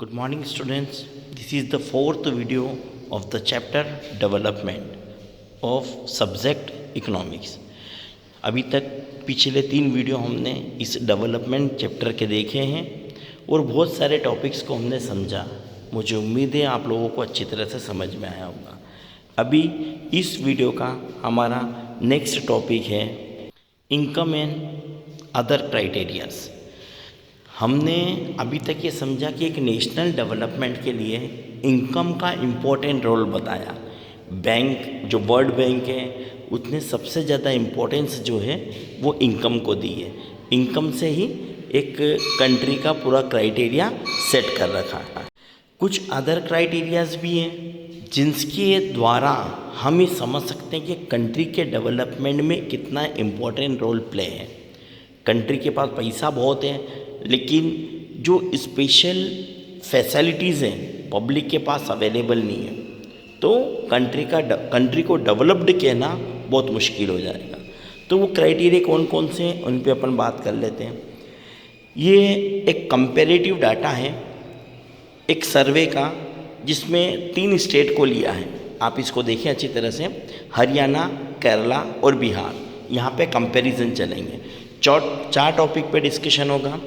Good morning, students. This is the fourth video of the chapter development of subject economics. अभी तक पिछले 3 video हमने इस development chapter के देखे हैं और बहुत सारे टॉपिक्स को हमने समझा। मुझे उम्मीद है आप लोगों को अच्छी तरह से समझ में आया होगा। अभी इस वीडियो का हमारा नेक्स्ट टॉपिक है इनकम एंड अदर क्राइटेरियाज। हमने अभी तक ये समझा कि एक नेशनल डेवलपमेंट के लिए इनकम का इम्पोर्टेंट रोल बताया। बैंक जो वर्ल्ड बैंक है उसने सबसे ज़्यादा इम्पोर्टेंस जो है वो इनकम को दी है। इनकम से ही एक कंट्री का पूरा क्राइटेरिया सेट कर रखा है। कुछ अदर क्राइटेरियाज भी हैं जिनके द्वारा हम ये समझ सकते हैं कि कंट्री के डेवलपमेंट में कितना इम्पोर्टेंट रोल प्ले है। कंट्री के पास पैसा बहुत है लेकिन जो स्पेशल फैसिलिटीज़ हैं पब्लिक के पास अवेलेबल नहीं है, तो कंट्री को डेवलप्ड कहना बहुत मुश्किल हो जाएगा। तो वो क्राइटेरिया कौन कौन से हैं उन पे अपन बात कर लेते हैं। ये एक कंपैरेटिव डाटा है एक सर्वे का जिसमें 3 स्टेट को लिया है। आप इसको देखें अच्छी तरह से, हरियाणा, केरला और बिहार। यहाँ पे कंपैरिजन चलेंगे। 4 टॉपिक पे डिस्कशन होगा।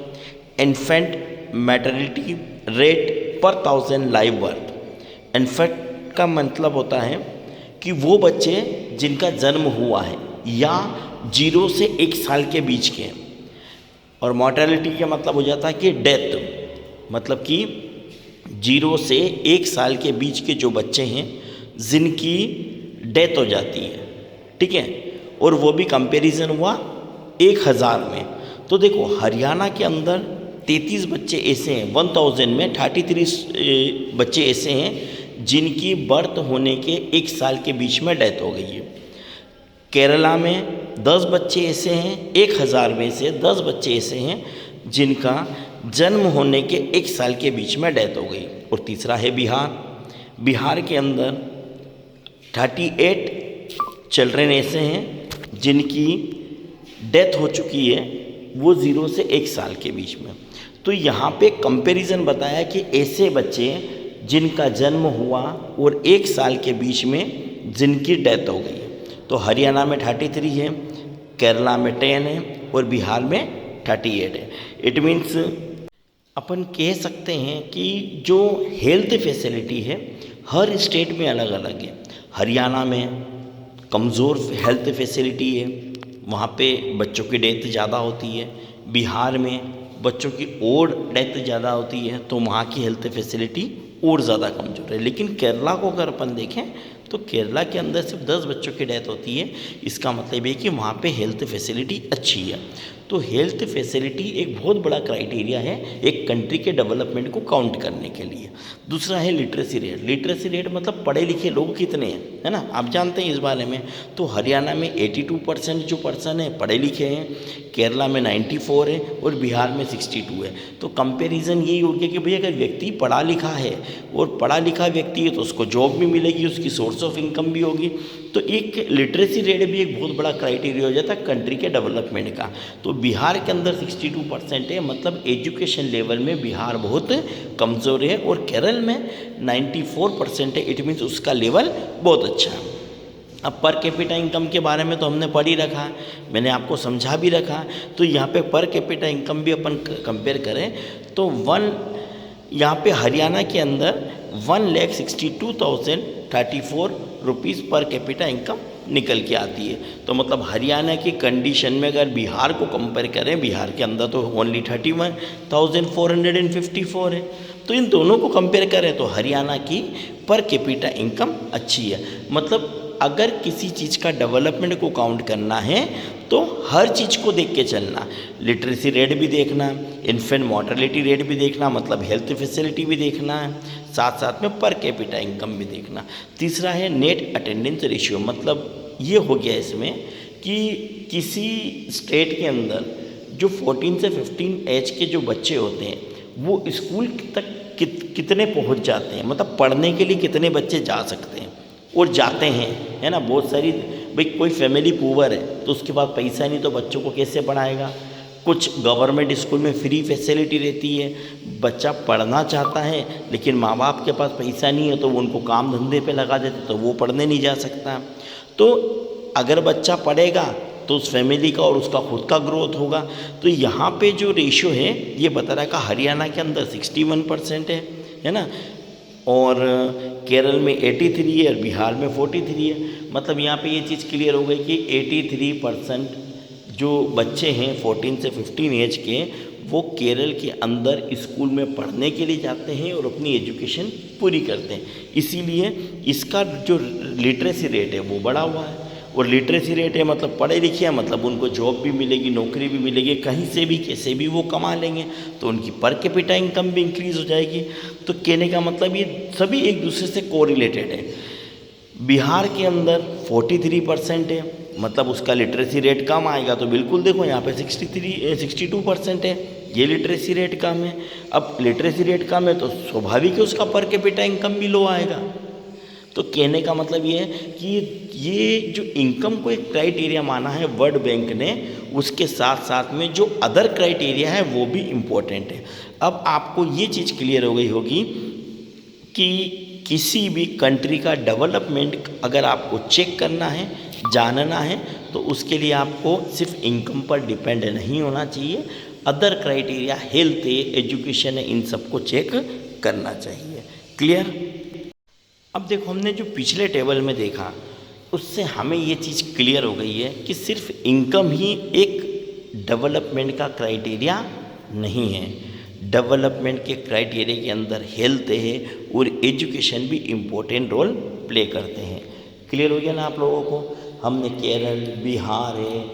इन्फेंट मैटरनिटी रेट पर 1000 लाइव बर्थ। इन्फेंट का मतलब होता है कि वो बच्चे जिनका जन्म हुआ है या 0 से 1 साल के बीच के हैं, और मॉर्टेलिटी का मतलब हो जाता है कि डेथ, मतलब कि 0 से 1 साल के बीच के जो बच्चे हैं जिनकी डेथ हो जाती है, ठीक है, और वो भी कंपैरिजन हुआ 1000 में। तो देखो हरियाणा के अंदर 33 बच्चे ऐसे हैं, 1000 में 33 बच्चे ऐसे हैं जिनकी बर्थ होने के 1 साल के बीच में डेथ हो गई है। केरला में 10 बच्चे ऐसे हैं, 1000 में से 10 बच्चे ऐसे हैं जिनका जन्म होने के 1 साल के बीच में डेथ हो गई। और तीसरा है बिहार। बिहार के अंदर 38 चिल्ड्रेन ऐसे हैं जिनकी डेथ हो चुकी है, वो 0 से 1 साल के बीच में। तो यहाँ पे कंपैरिजन बताया कि ऐसे बच्चे जिनका जन्म हुआ और 1 साल के बीच में जिनकी डेथ हो गई। तो हरियाणा में 33 है, केरला में 10 है और बिहार में 38 है। इट मीन्स अपन कह सकते हैं कि जो हेल्थ फैसिलिटी है हर स्टेट में अलग अलग है। हरियाणा में कमज़ोर हेल्थ फैसिलिटी है, वहाँ पे बच्चों की डेथ ज़्यादा होती है। बिहार में बच्चों की और डेथ ज़्यादा होती है, तो वहाँ की हेल्थ फैसिलिटी और ज़्यादा कमज़ोर है। लेकिन केरला को अगर अपन देखें तो केरला के अंदर सिर्फ 10 बच्चों की डेथ होती है। इसका मतलब है कि वहाँ पे हेल्थ फैसिलिटी अच्छी है। तो हेल्थ फैसिलिटी एक बहुत बड़ा क्राइटेरिया है एक कंट्री के डेवलपमेंट को काउंट करने के लिए। दूसरा है लिटरेसी रेट। लिटरेसी रेट मतलब पढ़े लिखे लोग कितने हैं, है ना, आप जानते हैं इस बारे में। तो हरियाणा में 82% जो पर्सन है पढ़े लिखे हैं, केरला में 94 है और बिहार में 62 है। तो कंपैरिजन यही हो गया कि भैया अगर व्यक्ति पढ़ा लिखा है और पढ़ा लिखा व्यक्ति है तो उसको जॉब भी मिलेगी, उसकी सोर्स ऑफ इनकम भी होगी। तो एक लिटरेसी रेट भी एक बहुत बड़ा क्राइटेरिया हो जाता है कंट्री के डेवलपमेंट का। तो बिहार के अंदर 62% है, मतलब एजुकेशन लेवल में बिहार बहुत कमज़ोर है, और केरल में 94% है। इट मीन्स उसका लेवल बहुत अच्छा है। अब पर कैपिटा इनकम के बारे में तो हमने पढ़ ही रखा, मैंने आपको समझा भी रखा। तो यहाँ पे पर कैपिटा इनकम भी अपन कंपेयर करें तो यहाँ पे हरियाणा के अंदर 1,62,034 रुपीज़ पर कैपिटा इनकम निकल के आती है। तो मतलब हरियाणा की कंडीशन में अगर बिहार को कंपेयर करें, बिहार के अंदर तो ओनली 31,454 है। तो इन दोनों को कंपेयर करें तो हरियाणा की पर कैपिटा इनकम अच्छी है। मतलब अगर किसी चीज़ का डेवलपमेंट को काउंट करना है तो हर चीज़ को देख के चलना। लिटरेसी रेट भी देखना, इन्फेंट मॉर्टेलिटी रेट भी देखना, मतलब हेल्थ फैसिलिटी भी देखना है, साथ साथ में पर कैपिटा इनकम भी देखना। तीसरा है नेट अटेंडेंस रेशियो। मतलब ये हो गया इसमें कि किसी स्टेट के अंदर जो 14 से 15 एज के जो बच्चे होते हैं वो स्कूल तक कितने पहुंच जाते हैं, मतलब पढ़ने के लिए कितने बच्चे जा सकते हैं और जाते हैं, है ना। बहुत सारी भाई कोई फैमिली पुअर है तो उसके पास पैसा नहीं तो बच्चों को कैसे पढ़ाएगा। कुछ गवर्नमेंट स्कूल में फ्री फैसिलिटी रहती है, बच्चा पढ़ना चाहता है लेकिन माँ बाप के पास पैसा नहीं है तो वो उनको काम धंधे पे लगा देते तो वो पढ़ने नहीं जा सकता। तो अगर बच्चा पढ़ेगा तो उस फैमिली का और उसका खुद का ग्रोथ होगा। तो यहाँ पे जो रेशियो है ये बता रहा है कि हरियाणा के अंदर 61% है ना, और केरल में 83 है और बिहार में 43 है। मतलब यहाँ पे ये चीज़ क्लियर हो गई कि 83% जो बच्चे हैं 14 से 15 एज के वो केरल के अंदर स्कूल में पढ़ने के लिए जाते हैं और अपनी एजुकेशन पूरी करते हैं। इसीलिए इसका जो लिटरेसी रेट है वो बढ़ा हुआ है, और लिटरेसी रेट है मतलब पढ़े लिखे हैं मतलब उनको जॉब भी मिलेगी, नौकरी भी मिलेगी, कहीं से भी कैसे भी वो कमा लेंगे, तो उनकी पर कैपिटा इनकम भी इंक्रीज़ हो जाएगी। तो कहने का मतलब ये सभी एक दूसरे से कोरिलेटेड है। बिहार के अंदर 43% है, मतलब उसका लिटरेसी रेट कम आएगा, तो बिल्कुल देखो यहाँ पे 62% है, ये लिटरेसी रेट कम है। अब लिटरेसी रेट कम है तो स्वाभाविक है उसका पर कैपिटा इनकम भी लो आएगा। तो कहने का मतलब ये है कि ये जो इनकम को एक क्राइटेरिया माना है वर्ल्ड बैंक ने, उसके साथ साथ में जो अदर क्राइटेरिया है वो भी इम्पोर्टेंट है। अब आपको ये चीज़ क्लियर हो गई होगी कि किसी भी कंट्री का डेवलपमेंट अगर आपको चेक करना है, जानना है, तो उसके लिए आपको सिर्फ इनकम पर डिपेंड नहीं होना चाहिए, अदर क्राइटेरिया हेल्थ है, एजुकेशन है, इन सबको चेक करना चाहिए। क्लियर? अब देखो हमने जो पिछले टेबल में देखा उससे हमें ये चीज़ क्लियर हो गई है कि सिर्फ इनकम ही एक डेवलपमेंट का क्राइटेरिया नहीं है। डेवलपमेंट के क्राइटेरिया के अंदर हेल्थ है और एजुकेशन भी इम्पोर्टेंट रोल प्ले करते हैं। क्लियर हो गया ना आप लोगों को? हमने केरल, बिहार है,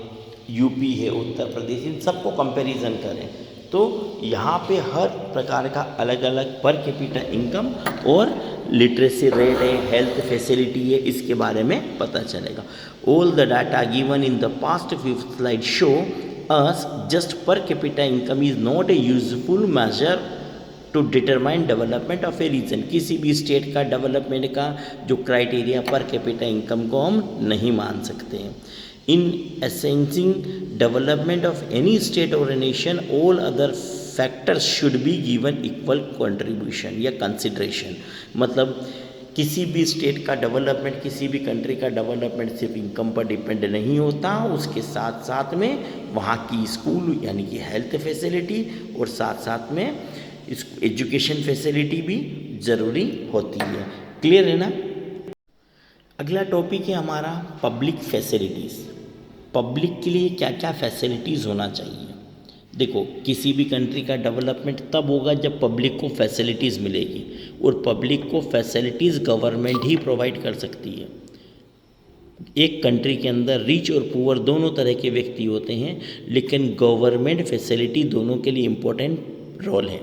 यूपी है, उत्तर प्रदेश, इन सबको कंपैरिजन करें तो यहाँ पे हर प्रकार का अलग अलग पर कैपिटा इनकम और लिटरेसी रेट है, हेल्थ फैसिलिटी है, इसके बारे में पता चलेगा। All the data given in the past few slide show us just per capita income is not a useful major to determine development of A reason. किसी भी स्टेट का डेवलपमेंट का जो क्राइटेरिया पर कैपिटा इनकम को हम नहीं मान सकते हैं। In assessing development of any state or a nation, all other factors should be given equal contribution या consideration। मतलब किसी भी स्टेट का डेवलपमेंट, किसी भी कंट्री का डेवलपमेंट सिर्फ इनकम पर डिपेंड नहीं होता, उसके साथ साथ में वहाँ की स्कूल यानी कि हेल्थ फैसिलिटी और साथ साथ में एजुकेशन फैसिलिटी भी ज़रूरी होती है। क्लियर है ना? अगला टॉपिक है हमारा पब्लिक फैसिलिटीज़। पब्लिक के लिए क्या क्या फैसिलिटीज़ होना चाहिए। देखो किसी भी कंट्री का डेवलपमेंट तब होगा जब पब्लिक को फैसिलिटीज़ मिलेगी, और पब्लिक को फैसिलिटीज़ गवर्नमेंट ही प्रोवाइड कर सकती है। एक कंट्री के अंदर रिच और पुअर दोनों तरह के व्यक्ति होते हैं, लेकिन गवर्नमेंट फैसिलिटी दोनों के लिए इम्पोर्टेंट रोल है।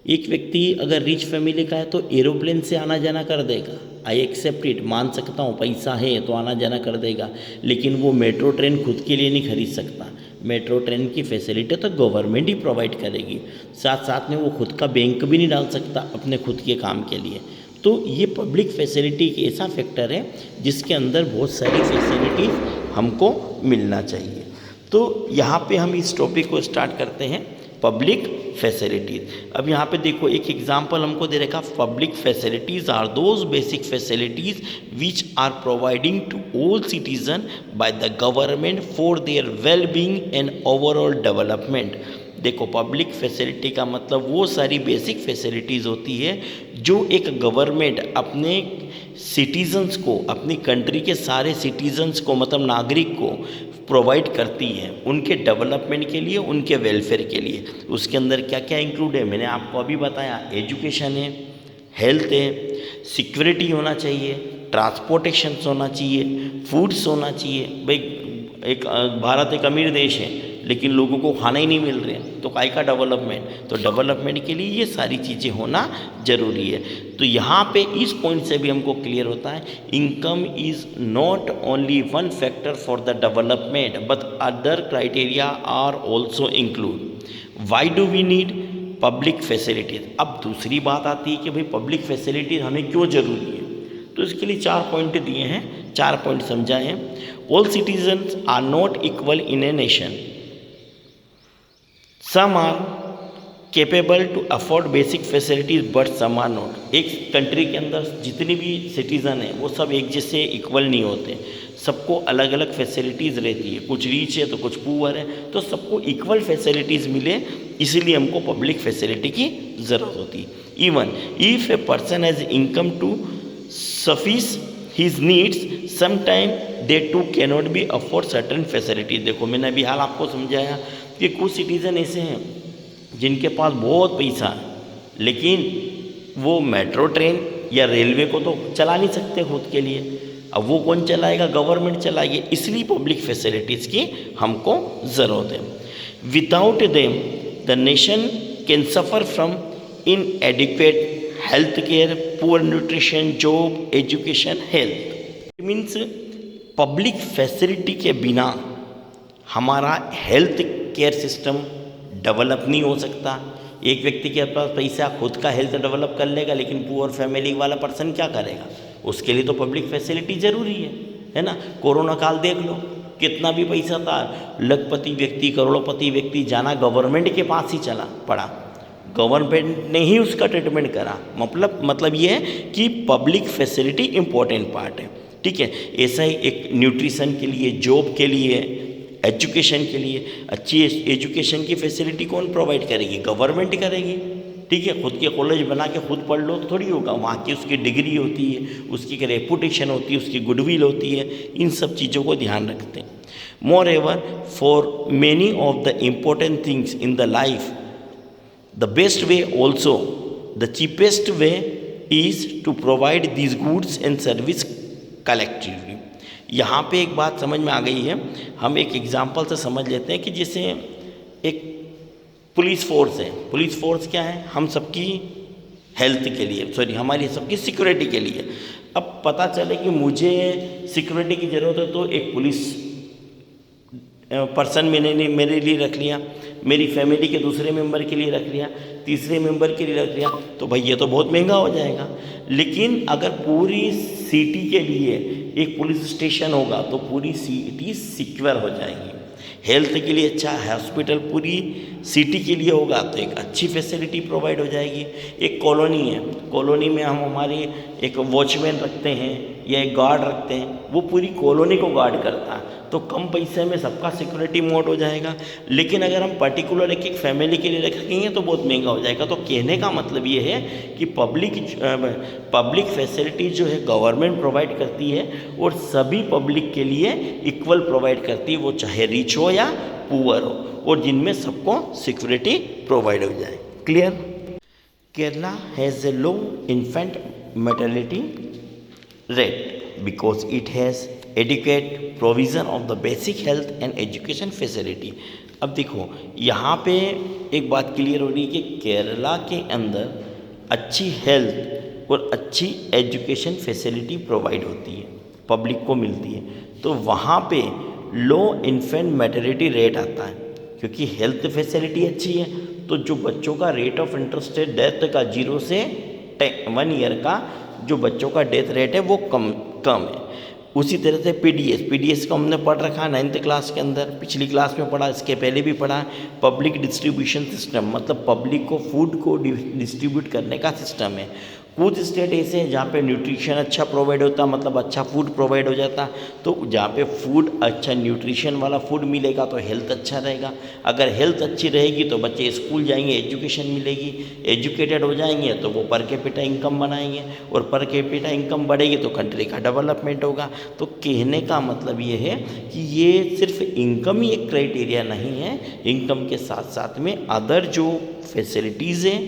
एक व्यक्ति अगर रिच फैमिली का है तो एरोप्लेन से आना जाना कर देगा, आई एक्सेप्ट इट, मान सकता हूँ, पैसा है तो आना जाना कर देगा, लेकिन वो मेट्रो ट्रेन खुद के लिए नहीं खरीद सकता। मेट्रो ट्रेन की फैसिलिटी तो गवर्नमेंट ही प्रोवाइड करेगी। साथ साथ में वो खुद का बैंक भी नहीं डाल सकता अपने खुद के काम के लिए। तो ये पब्लिक फैसिलिटी एक ऐसा फैक्टर है जिसके अंदर बहुत सारी फैसिलिटी हमको मिलना चाहिए। तो यहाँ पे हम इस टॉपिक को स्टार्ट करते हैं, पब्लिक फैसिलिटीज़। अब यहाँ पे देखो एक एग्जांपल हमको दे रखा, public facilities are those basic facilities which are providing to all citizen by the government for their well being and overall development. देखो पब्लिक फैसिलिटी का मतलब वो सारी बेसिक फैसिलिटीज़ होती है जो एक गवर्नमेंट अपने सिटीजन्स को, अपनी कंट्री के सारे सिटीजन्स को मतलब नागरिक को प्रोवाइड करती है उनके डेवलपमेंट के लिए, उनके वेलफेयर के लिए। उसके अंदर क्या क्या इंक्लूड है मैंने आपको अभी बताया, एजुकेशन है, हेल्थ है, सिक्योरिटी होना चाहिए, ट्रांसपोर्टेशन होना चाहिए, फूड्स होना चाहिए। भाई एक भारत एक अमीर देश है लेकिन लोगों को खाना ही नहीं मिल रहे हैं, तो काय का डेवलपमेंट? तो डेवलपमेंट के लिए ये सारी चीज़ें होना ज़रूरी है। तो यहाँ पे इस पॉइंट से भी हमको क्लियर होता है, income is not only one factor for the development but other criteria are also include. Why do we need public facilities? अब दूसरी बात आती है कि भाई पब्लिक फैसिलिटीज़ हमें क्यों ज़रूरी है, तो इसके लिए 4 पॉइंट दिए हैं, 4 पॉइंट समझाए हैं। All citizens are not equal in a nation. Some are capable to afford basic facilities but some are not. एक कंट्री के अंदर जितनी भी सिटीज़न हैं वो सब एक जैसे इक्वल नहीं होते, सबको अलग अलग फैसिलिटीज़ रहती है, कुछ रीच है तो कुछ पुअर है, तो सबको इक्वल फैसिलिटीज़ मिले, इसीलिए हमको पब्लिक फैसिलिटी की ज़रूरत होती है। Even if a person has income to suffice his needs sometime they too cannot be afford certain facilities. देखो मैंने अभी हाल आपको समझाया कि कुछ सिटीज़न ऐसे हैं जिनके पास बहुत पैसा है लेकिन वो मेट्रो ट्रेन या रेलवे को तो चला नहीं सकते खुद के लिए, अब वो कौन चलाएगा, गवर्नमेंट चलाएगी, इसलिए पब्लिक फैसिलिटीज़ की हमको ज़रूरत है। Without them the nation can suffer from इनएडिक्वेट health care, poor nutrition, job, education, health. Means public facility के बिना हमारा हेल्थ केयर सिस्टम डेवलप नहीं हो सकता। एक व्यक्ति के पास पैसा खुद का हेल्थ डेवलप कर लेगा, लेकिन पुअर फैमिली वाला पर्सन क्या करेगा, उसके लिए तो पब्लिक फैसिलिटी ज़रूरी है ना। कोरोना काल देख लो, कितना भी पैसा था, लखपति व्यक्ति, करोड़पति व्यक्ति जाना गवर्नमेंट के पास ही चला पड़ा, गवर्नमेंट ने ही उसका ट्रीटमेंट करा। मतलब ये है कि पब्लिक फैसिलिटी इम्पोर्टेंट पार्ट है, ठीक है। ऐसा ही एक न्यूट्रिशन के लिए, जॉब के लिए, एजुकेशन के लिए, अच्छी एजुकेशन की फैसिलिटी कौन प्रोवाइड करेगी, गवर्नमेंट करेगी, ठीक है। खुद के कॉलेज बना के खुद पढ़ लो तो थोड़ी होगा, वहाँ की उसकी डिग्री होती है, उसकी रेपुटेशन होती है, उसकी गुडविल होती है, इन सब चीज़ों को ध्यान रखते हैं। Moreover for many of the important things in the life the best way also the cheapest way is to provide these goods and service collectively। यहाँ पे एक बात समझ में आ गई है, हम एक एग्जांपल से समझ लेते हैं कि जैसे एक पुलिस फोर्स है, पुलिस फोर्स क्या है, हम सबकी हेल्थ के लिए, हमारी सबकी सिक्योरिटी के लिए। अब पता चले कि मुझे सिक्योरिटी की ज़रूरत है तो एक पुलिस पर्सन मैंने मेरे लिए रख लिया, मेरी फैमिली के दूसरे मेंबर के लिए रख लिया, तीसरे मेंबर के लिए रख लिया, तो भाई ये तो बहुत महंगा हो जाएगा। लेकिन अगर पूरी सिटी के लिए एक पुलिस स्टेशन होगा तो पूरी सिटी सिक्योर हो जाएगी। हेल्थ के लिए अच्छा हॉस्पिटल पूरी सिटी के लिए होगा तो एक अच्छी फैसिलिटी प्रोवाइड हो जाएगी। एक कॉलोनी है, कॉलोनी में हम हमारी एक वॉचमैन रखते हैं या एक गार्ड रखते हैं, वो पूरी कॉलोनी को गार्ड करता है, तो कम पैसे में सबका सिक्योरिटी मोड हो जाएगा। लेकिन अगर हम पर्टिकुलर एक फैमिली के लिए रखेंगे तो बहुत महंगा हो जाएगा। तो कहने का मतलब ये है कि पब्लिक फैसिलिटी जो है गवर्नमेंट प्रोवाइड करती है और सभी पब्लिक के लिए इक्वल प्रोवाइड करती है, वो चाहे रिच हो या पुअर हो, और जिनमें सबको सिक्योरिटी प्रोवाइड हो जाए। Clear? Kerala has a low infant mortality rate because it has adequate provision of the basic health and education facility। अब देखो यहाँ पे एक बात क्लियर हो रही है कि केरला के अंदर अच्छी हेल्थ और अच्छी एजुकेशन फैसिलिटी प्रोवाइड होती है, पब्लिक को मिलती है, तो वहाँ पे लो इन्फेंट मैटरनिटी रेट आता है। क्योंकि हेल्थ फैसिलिटी अच्छी है तो जो बच्चों का रेट ऑफ इंटरेस्टेड डेथ का 0 से 1 ईयर का जो बच्चों का डेथ रेट है वो कम है। उसी तरह से पीडीएस को हमने पढ़ रखा है 9th क्लास के अंदर, पिछली क्लास में पढ़ा, इसके पहले भी पढ़ा है। पब्लिक डिस्ट्रीब्यूशन सिस्टम मतलब पब्लिक को फूड को डिस्ट्रीब्यूट करने का सिस्टम है। कुछ स्टेट ऐसे हैं जहाँ पे न्यूट्रिशन अच्छा प्रोवाइड होता, मतलब अच्छा फूड प्रोवाइड हो जाता, तो जहाँ पे फूड अच्छा न्यूट्रिशन वाला फूड मिलेगा तो हेल्थ अच्छा रहेगा। अगर हेल्थ अच्छी रहेगी तो बच्चे स्कूल जाएंगे, एजुकेशन मिलेगी, एजुकेटेड हो जाएंगे तो वो पर कैपिटा इनकम बनाएंगे, और पर कैपिटा इनकम बढ़ेगी तो कंट्री का डेवलपमेंट होगा। तो कहने का मतलब ये है कि ये सिर्फ इनकम ही एक क्राइटेरिया नहीं है, इनकम के साथ साथ में अदर जो फैसिलिटीज़ हैं,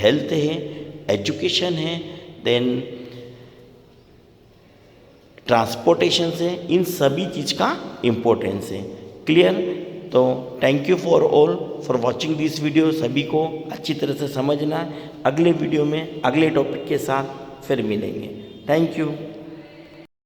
हेल्थ है, एजुकेशन है, देन ट्रांसपोर्टेशन से, इन सभी चीज़ का इम्पोर्टेंस है। क्लियर? तो thank you for all for watching this video. सभी को अच्छी तरह से समझना है। अगले वीडियो में अगले टॉपिक के साथ फिर मिलेंगे। Thank you.